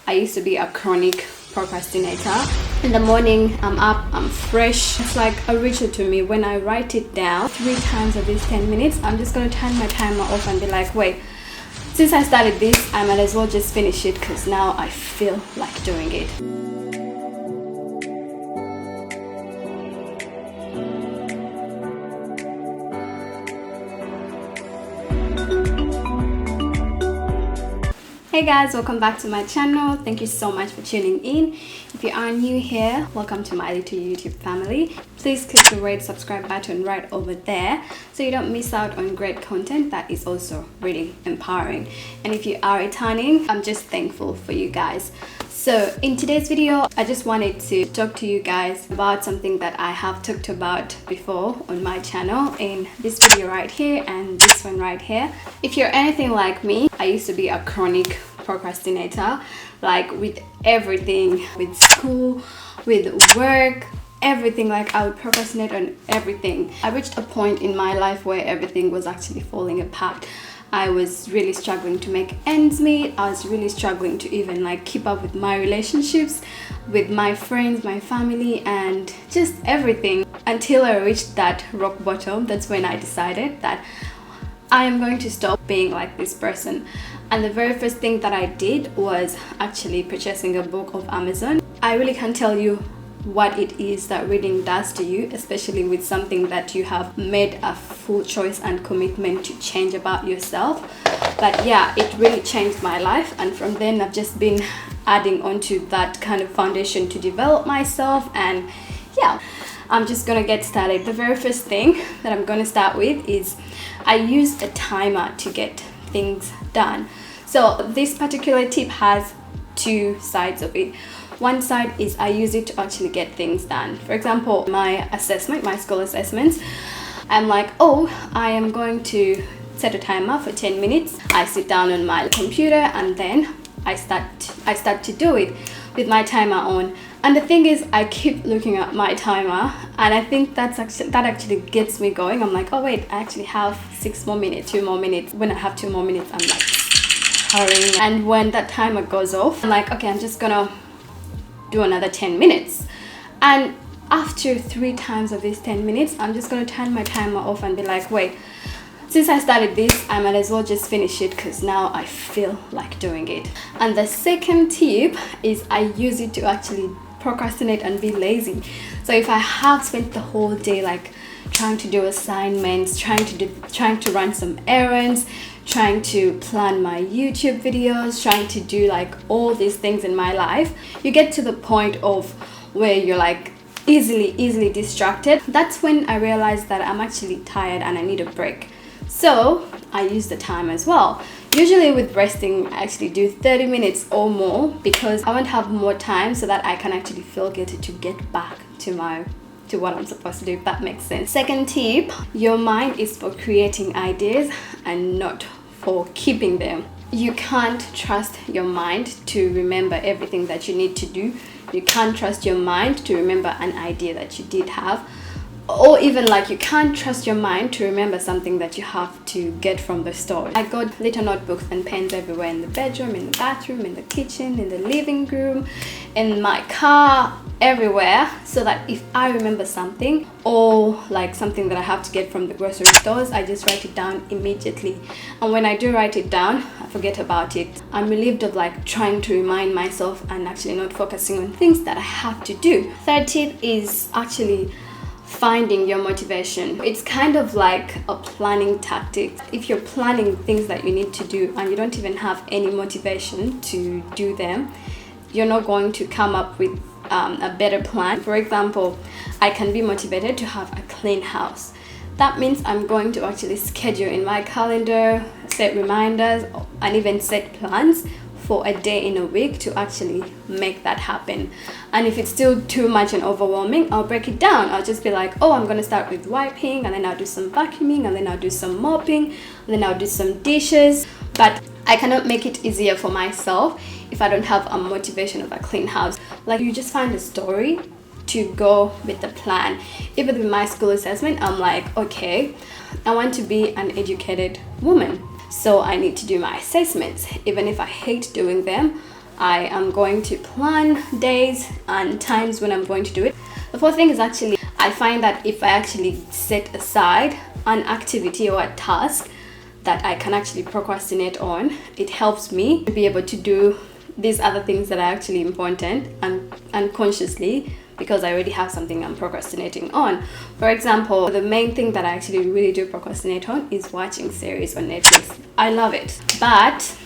I used to be a chronic procrastinator. In the morning, I'm up, I'm fresh. It's like a ritual to me. When I write it down 3 times of these 10 minutes, I'm just gonna turn my timer off and be like, wait, since I started this, I might as well just finish it because now I feel like doing it. Hey guys, welcome back to my channel. Thank you so much for tuning in. If you are new here, welcome to my little YouTube family. Please click the red subscribe button right over there so you don't miss out on great content that is also really empowering. And if you are returning, I'm just thankful for you guys. So in today's video, I just wanted to talk to you guys about something that I have talked about before on my channel in this video right here and this one right here. If you're anything like me, I used to be a chronic procrastinator, like with everything, with school, with work, everything. Like I would procrastinate on everything. I reached a point in my life where everything was actually falling apart. I was really struggling to make ends meet. I was really struggling to even like keep up with my relationships, with my friends, my family, and just everything, until I reached that rock bottom. That's when I decided that I am going to stop being like this person. And the very first thing that I did was actually purchasing a book of Amazon. I really can't tell you what it is that reading does to you, especially with something that you have made a full choice and commitment to change about yourself. But yeah, it really changed my life, and from then I've just been adding onto that kind of foundation to develop myself. And yeah, I'm just gonna get started. The very first thing that I'm gonna start with is I use a timer to get things done. So this particular tip has two sides of it. One side is I use it to actually get things done. For example, my school assessments, I'm like, oh, I am going to set a timer for 10 minutes. I sit down on my computer and then I start to do it with my timer on. And the thing is, I keep looking at my timer, and I think that actually gets me going. I'm like, oh wait, I actually have 6 more minutes, 2 more minutes. When I have 2 more minutes, I'm like hurrying. And when that timer goes off, I'm like, okay, I'm just gonna do another 10 minutes. And after 3 times of these 10 minutes, I'm just gonna turn my timer off and be like, wait, since I started this, I might as well just finish it because now I feel like doing it. And the second tip is I use it to actually procrastinate and be lazy. So if I have spent the whole day like trying to do assignments, trying to run some errands, trying to plan my YouTube videos, trying to do like all these things in my life, you get to the point of where you're like easily distracted. That's when I realized that I'm actually tired and I need a break. So I use the time as well. Usually with resting, I actually do 30 minutes or more because I want to have more time so that I can actually feel guilty to get back to what I'm supposed to do, if that makes sense. Second tip, your mind is for creating ideas and not for keeping them. You can't trust your mind to remember everything that you need to do. You can't trust your mind to remember an idea that you did have. Or even like you can't trust your mind to remember something that you have to get from the store. I got little notebooks and pens everywhere, in the bedroom, in the bathroom, in the kitchen, in the living room, in my car, everywhere, so that if I remember something or like something that I have to get from the grocery stores, I just write it down immediately. And when I do write it down, I forget about it. I'm relieved of like trying to remind myself and actually not focusing on things that I have to do. Third tip is actually finding your motivation. It's kind of like a planning tactic. If you're planning things that you need to do and you don't even have any motivation to do them, you're not going to come up with a better plan. For example, I can be motivated to have a clean house. That means I'm going to actually schedule in my calendar, set reminders, and even set plans for a day in a week to actually make that happen. And if it's still too much and overwhelming, I'll break it down. I'll just be like, oh, I'm gonna start with wiping, and then I'll do some vacuuming, and then I'll do some mopping, and then I'll do some dishes. But I cannot make it easier for myself if I don't have a motivation of a clean house. Like, you just find a story to go with the plan. Even with my school assessment, I'm like, okay, I want to be an educated woman, so I need to do my assessments. Even if I hate doing them, I am going to plan days and times when I'm going to do it. The fourth thing is actually, I find that if I actually set aside an activity or a task that I can actually procrastinate on, it helps me to be able to do these other things that are actually important and unconsciously, because I already have something I'm procrastinating on. For example, the main thing that I actually really do procrastinate on is watching series on Netflix. I love it, but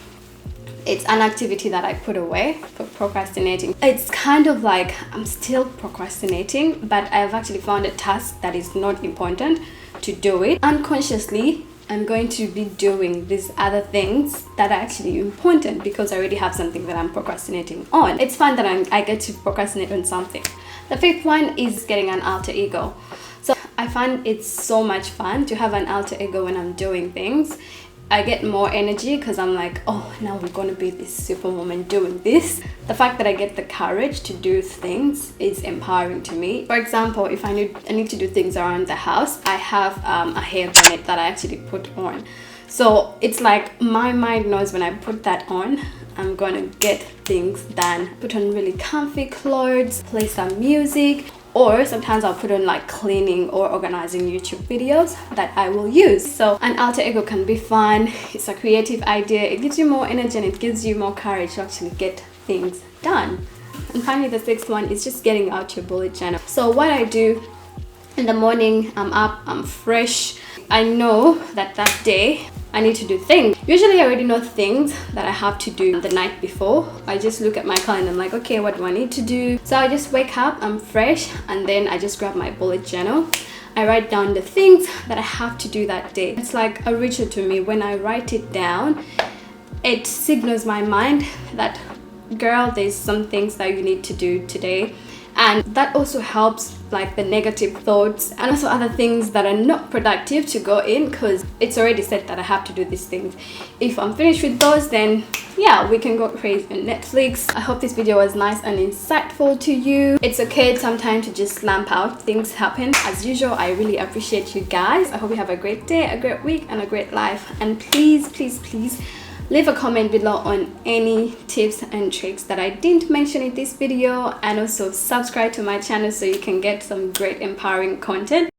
it's an activity that I put away for procrastinating. It's kind of like I'm still procrastinating, but I've actually found a task that is not important to do it. Unconsciously, I'm going to be doing these other things that are actually important because I already have something that I'm procrastinating on. It's fun that I get to procrastinate on something. The fifth one is getting an alter ego. So I find it's so much fun to have an alter ego when I'm doing things. I get more energy because I'm like, oh, now we're going to be this superwoman doing this. The fact that I get the courage to do things is empowering to me. For example, if I need to do things around the house, I have a hair bonnet that I actually put on. So it's like my mind knows when I put that on, I'm going to get things done. Put on really comfy clothes, play some music, or sometimes I'll put on like cleaning or organizing YouTube videos that I will use. So an alter ego can be fun. It's a creative idea. It gives you more energy and it gives you more courage to actually get things done. And finally, the sixth one is just getting out your bullet journal. So what I do in the morning, I'm up, I'm fresh. I know that day I need to do things. Usually I already know things that I have to do the night before. I just look at my calendar and I'm like, okay, what do I need to do? So I just wake up, I'm fresh, and then I just grab my bullet journal. I write down the things that I have to do that day. It's like a ritual to me. When I write it down, it signals my mind that, girl, there's some things that you need to do today. And that also helps like the negative thoughts and also other things that are not productive to go in, because it's already said that I have to do these things. If I'm finished with those, then yeah, we can go crazy on Netflix. I hope this video was nice and insightful to you. It's okay sometimes to just lamp out. Things happen. As usual, I really appreciate you guys. I hope you have a great day, a great week, and a great life. And please, please, please leave a comment below on any tips and tricks that I didn't mention in this video, and also subscribe to my channel so you can get some great empowering content.